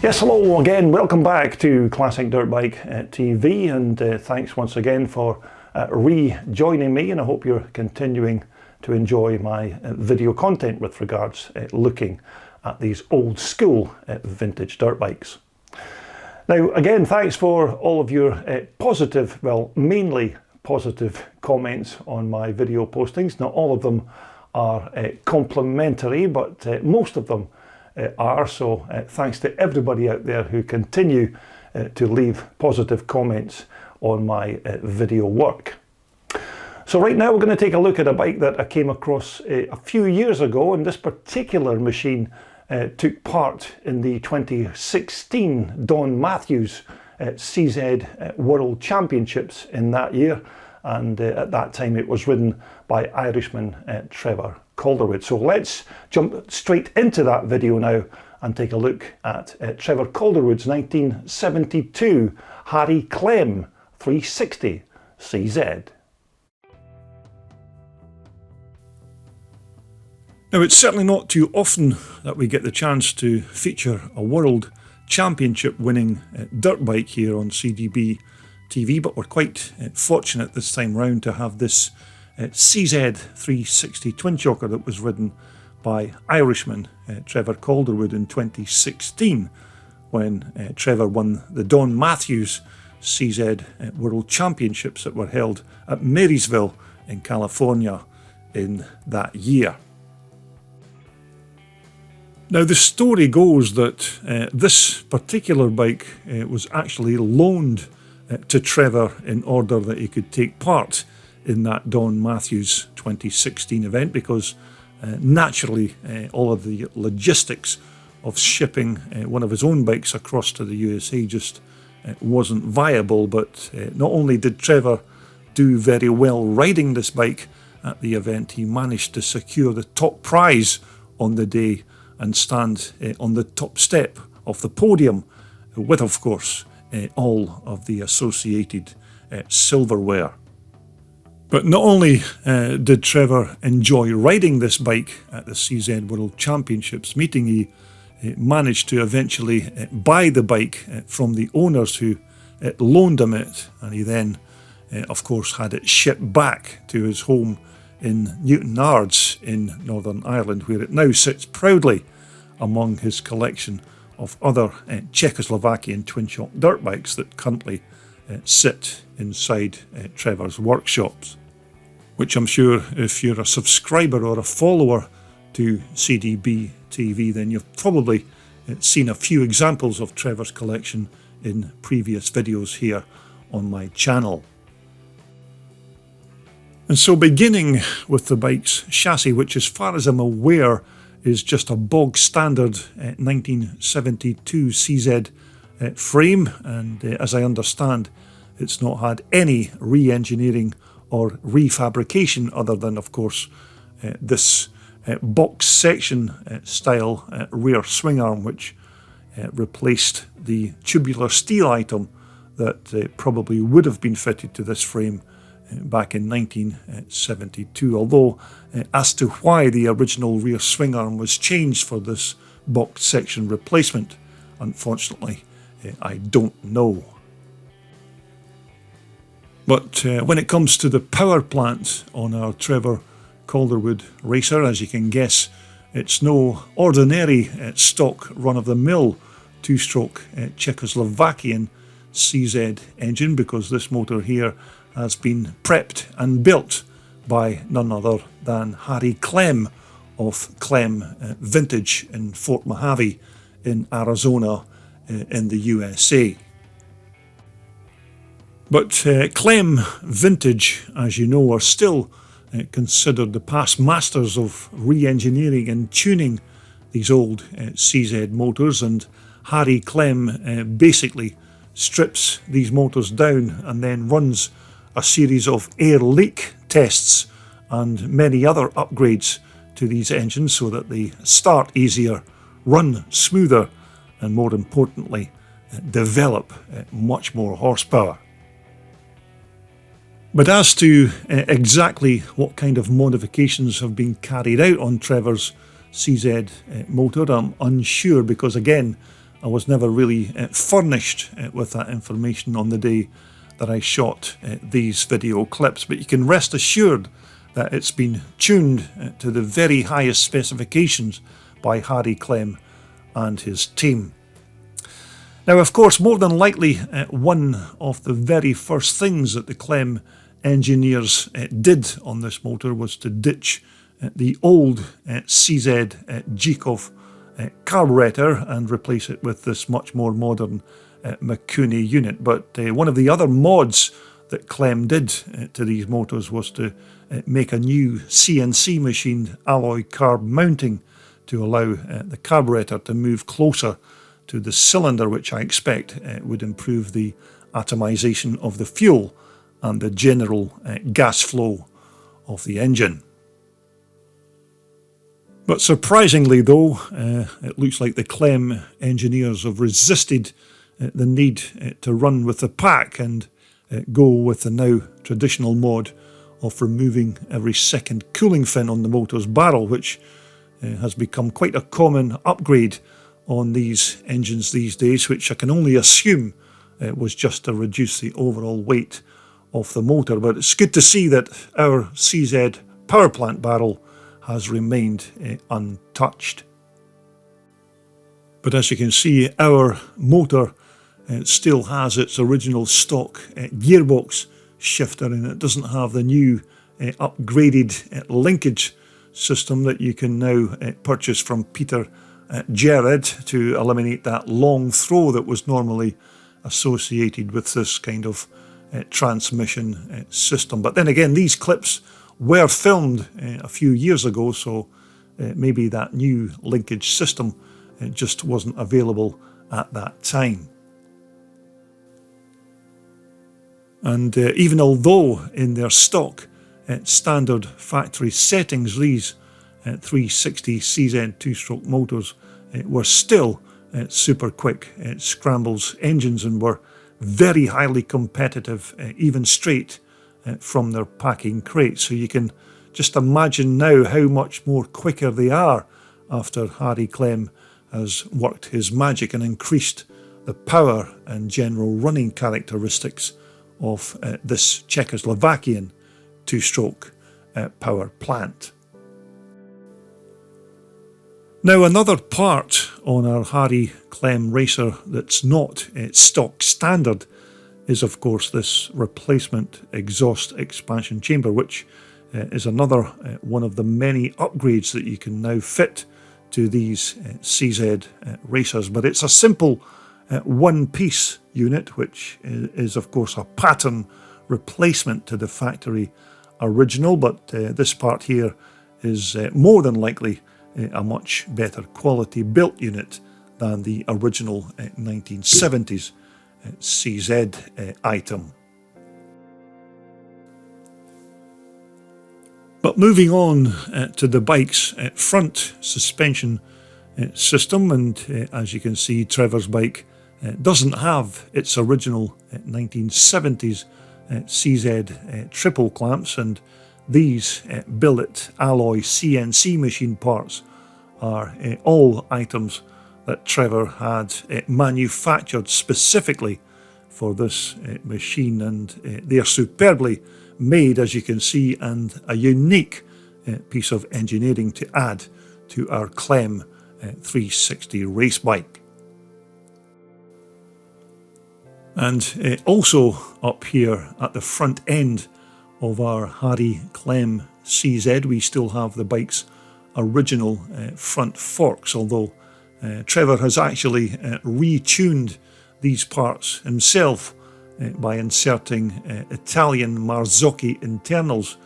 Yes, hello again, welcome back to Classic Dirt Bike TV, and thanks once again for rejoining me, and I hope you're continuing to enjoy my video content with regards looking at these old school vintage dirt bikes. Now again, thanks for all of your positive, well, mainly positive comments on my video postings. Not all of them are complimentary, but most of them are, so thanks to everybody out there who continue to leave positive comments on my video work. So right now we're going to take a look at a bike that I came across a few years ago, and this particular machine took part in the 2016 Don Matthews CZ World Championships in that year, and at that time it was ridden by Irishman Trevor Calderwood. So let's jump straight into that video now and take a look at Trevor Calderwood's 1972 Harry Klemm 360 CZ. Now, it's certainly not too often that we get the chance to feature a World Championship winning dirt bike here on CDB TV, but we're quite fortunate this time round to have this CZ 360 Twinshocker that was ridden by Irishman Trevor Calderwood in 2016 when Trevor won the Don Matthews CZ World Championships that were held at Marysville in California in that year. Now, the story goes that this particular bike was actually loaned to Trevor in order that he could take part in that Don Matthews 2016 event, because naturally all of the logistics of shipping one of his own bikes across to the USA just wasn't viable. But not only did Trevor do very well riding this bike at the event, he managed to secure the top prize on the day and stand on the top step of the podium with, of course, all of the associated silverware. But not only did Trevor enjoy riding this bike at the CZ World Championships meeting, he managed to eventually buy the bike from the owners who loaned him it, and he then of course had it shipped back to his home in Newton Ards in Northern Ireland, where it now sits proudly among his collection of other Czechoslovakian Twinshock dirt bikes that currently sit inside Trevor's workshops, which I'm sure if you're a subscriber or a follower to CDB TV, then you've probably seen a few examples of Trevor's collection in previous videos here on my channel. And so, beginning with the bike's chassis, which as far as I'm aware is just a bog standard 1972 CZ frame, and as I understand, it's not had any re-engineering or refabrication other than, of course, this box section style rear swing arm, which replaced the tubular steel item that probably would have been fitted to this frame back in 1972. Although as to why the original rear swing arm was changed for this box section replacement, unfortunately, I don't know. But when it comes to the power plant on our Trevor Calderwood racer, as you can guess, it's no ordinary stock run-of-the-mill two-stroke Czechoslovakian CZ engine, because this motor here has been prepped and built by none other than Harry Klemm of Klemm Vintage in Fort Mojave in Arizona in the USA. But Klemm Vintage, as you know, are still considered the past masters of re-engineering and tuning these old CZ motors, and Harry Klemm basically strips these motors down and then runs a series of air leak tests and many other upgrades to these engines so that they start easier, run smoother, and more importantly, develop much more horsepower. But as to exactly what kind of modifications have been carried out on Trevor's CZ motor, I'm unsure, because again, I was never really furnished with that information on the day that I shot these video clips, but you can rest assured that it's been tuned to the very highest specifications by Harry Klemm and his team. Now, of course, more than likely, one of the very first things that the Klemm engineers did on this motor was to ditch the old CZ Jikov carburetor and replace it with this much more modern Mikuni unit. But one of the other mods that Klemm did to these motors was to make a new CNC machined alloy carb mounting to allow the carburetor to move closer to the cylinder, which I expect would improve the atomization of the fuel and the general gas flow of the engine. But surprisingly though, it looks like the Klemm engineers have resisted the need to run with the pack and go with the now traditional mod of removing every second cooling fin on the motor's barrel, which has become quite a common upgrade on these engines these days, which I can only assume was just to reduce the overall weight of the motor. But it's good to see that our CZ power plant barrel has remained untouched. But as you can see, our motor still has its original stock gearbox shifter, and it doesn't have the new upgraded linkage system that you can now purchase from Peter Gerard to eliminate that long throw that was normally associated with this kind of transmission system. But then again, these clips were filmed a few years ago, so maybe that new linkage system just wasn't available at that time. And even although in their stock standard factory settings, these 360 CZ two-stroke motors were still super quick scrambles engines and were very highly competitive, even straight from their packing crate. So you can just imagine now how much more quicker they are after Harry Klemm has worked his magic and increased the power and general running characteristics of this Czechoslovakian two-stroke power plant. Now, another part on our Harry Klemm racer that's not stock standard is of course this replacement exhaust expansion chamber, which is another one of the many upgrades that you can now fit to these CZ racers. But it's a simple one-piece unit, which is of course a pattern replacement to the factory original, but this part here is more than likely a much better quality built unit than the original 1970s CZ item. But moving on to the bike's front suspension system, and as you can see, Trevor's bike doesn't have its original 1970s CZ triple clamps, and these billet alloy CNC machine parts are all items that Trevor had manufactured specifically for this machine, and they are superbly made, as you can see, and a unique piece of engineering to add to our Klemm 360 race bike. And also up here at the front end of our Harry Klemm CZ, we still have the bike's original front forks, although Trevor has actually retuned these parts himself by inserting Italian Marzocchi internals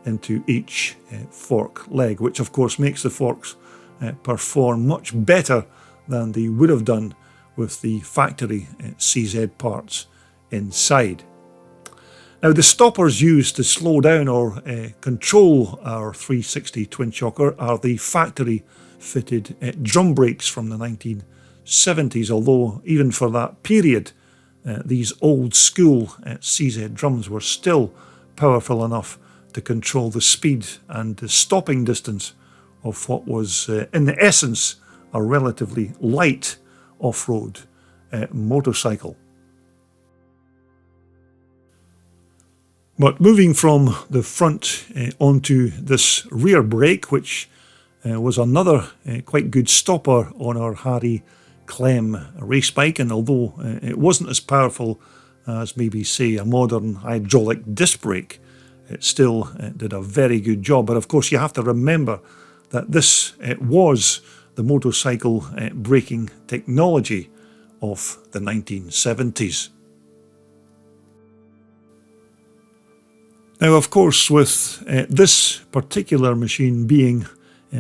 into each fork leg, which of course makes the forks perform much better than they would have done with the factory CZ parts inside. Now, the stoppers used to slow down or control our 360 Twinshocker are the factory fitted drum brakes from the 1970s, although even for that period these old school CZ drums were still powerful enough to control the speed and the stopping distance of what was in essence a relatively light off-road motorcycle. But moving from the front onto this rear brake, which was another quite good stopper on our Harry Klemm race bike, and although it wasn't as powerful as maybe say a modern hydraulic disc brake, it still did a very good job. But of course you have to remember that this was the motorcycle braking technology of the 1970s. Now, of course, with this particular machine being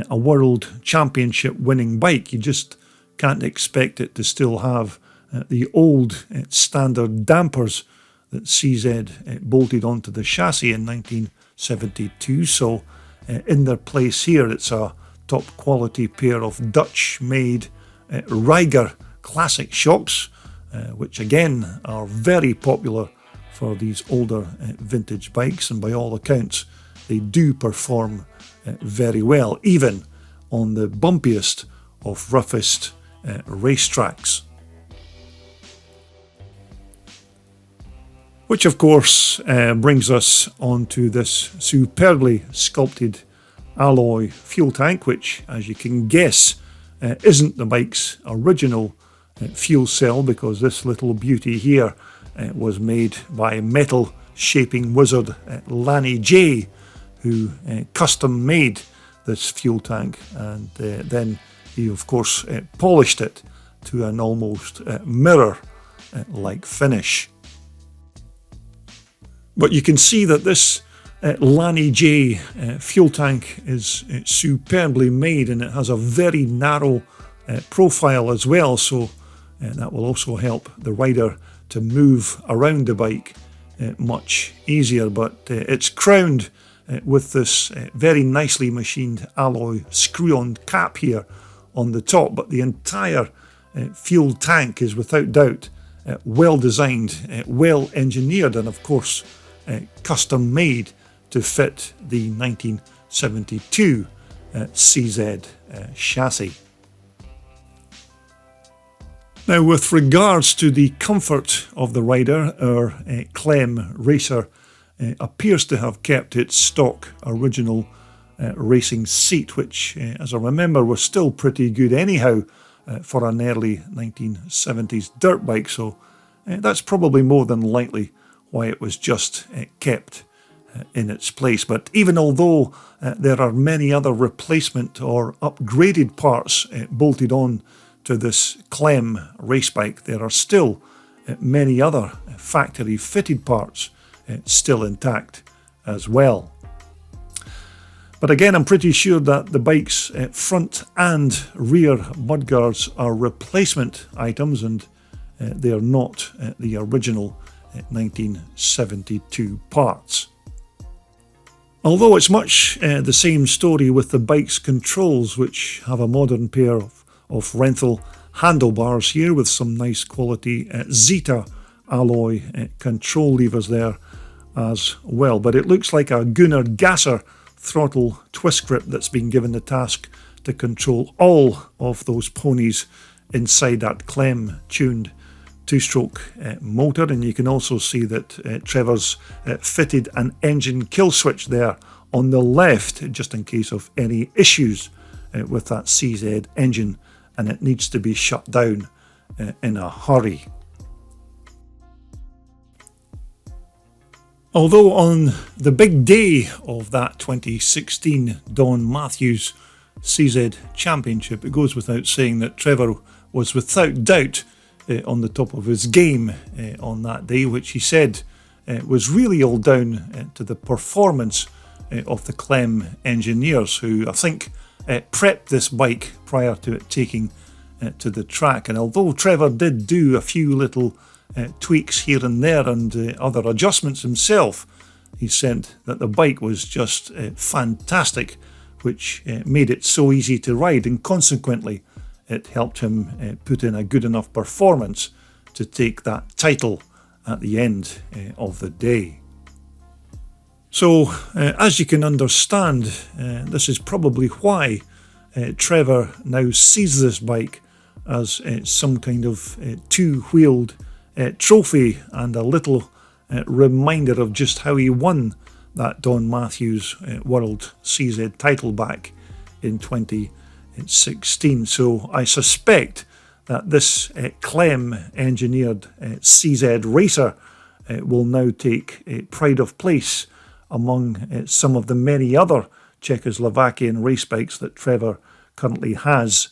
a World Championship winning bike, you just can't expect it to still have the old standard dampers that CZ bolted onto the chassis in 1972. So in their place here, it's a top quality pair of Dutch made Reiger classic shocks, which again are very popular for these older vintage bikes, and by all accounts they do perform very well, even on the bumpiest of roughest racetracks. Which of course brings us onto this superbly sculpted alloy fuel tank, which, as you can guess, isn't the bike's original fuel cell, because this little beauty here was made by metal shaping wizard Lanny J, who custom made this fuel tank, and then he of course polished it to an almost mirror like finish. But you can see that this Lanny J fuel tank is superbly made, and it has a very narrow profile as well, so that will also help the rider to move around the bike much easier. But it's crowned with this very nicely machined alloy screw-on cap here on the top, but the entire fuel tank is without doubt well designed, well engineered, and of course custom made to fit the 1972 CZ chassis. Now, with regards to the comfort of the rider, our Klemm racer appears to have kept its stock original racing seat, which, as I remember, was still pretty good anyhow for an early 1970s dirt bike, so that's probably more than likely why it was just kept in its place. But even although there are many other replacement or upgraded parts bolted on to this Klemm race bike, there are still many other factory fitted parts still intact as well. But again, I'm pretty sure that the bike's front and rear mudguards are replacement items, and they are not the original 1972 parts. Although it's much the same story with the bike's controls, which have a modern pair of Renthal handlebars here with some nice quality Zeta alloy control levers there as well. But it looks like a Gunnar Gasser throttle twist grip that's been given the task to control all of those ponies inside that Klemm tuned two-stroke motor. And you can also see that Trevor's fitted an engine kill switch there on the left, just in case of any issues with that CZ engine and it needs to be shut down in a hurry. Although on the big day of that 2016 Don Matthews CZ Championship, it goes without saying that Trevor was without doubt on the top of his game on that day, which he said was really all down to the performance of the Klemm engineers, who I think prepped this bike prior to it taking to the track. And although Trevor did do a few little tweaks here and there and other adjustments himself, he said that the bike was just fantastic, which made it so easy to ride, and consequently it helped him put in a good enough performance to take that title at the end of the day. So, as you can understand, this is probably why Trevor now sees this bike as some kind of two-wheeled trophy and a little reminder of just how he won that Don Matthews World CZ title back in 2016. So I suspect that this Klemm engineered CZ racer will now take pride of place among some of the many other Czechoslovakian race bikes that Trevor currently has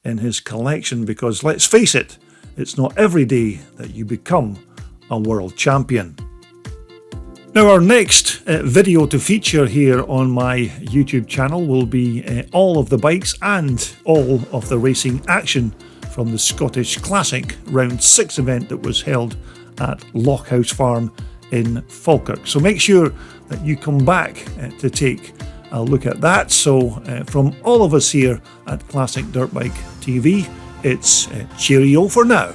in his collection, because let's face it, it's not every day that you become a world champion. Now, our next video to feature here on my YouTube channel will be all of the bikes and all of the racing action from the Scottish Classic Round 6 event that was held at Lockhouse Farm in Falkirk. So make sure that you come back to take a look at that. So from all of us here at Classic Dirt Bike TV, it's cheerio for now.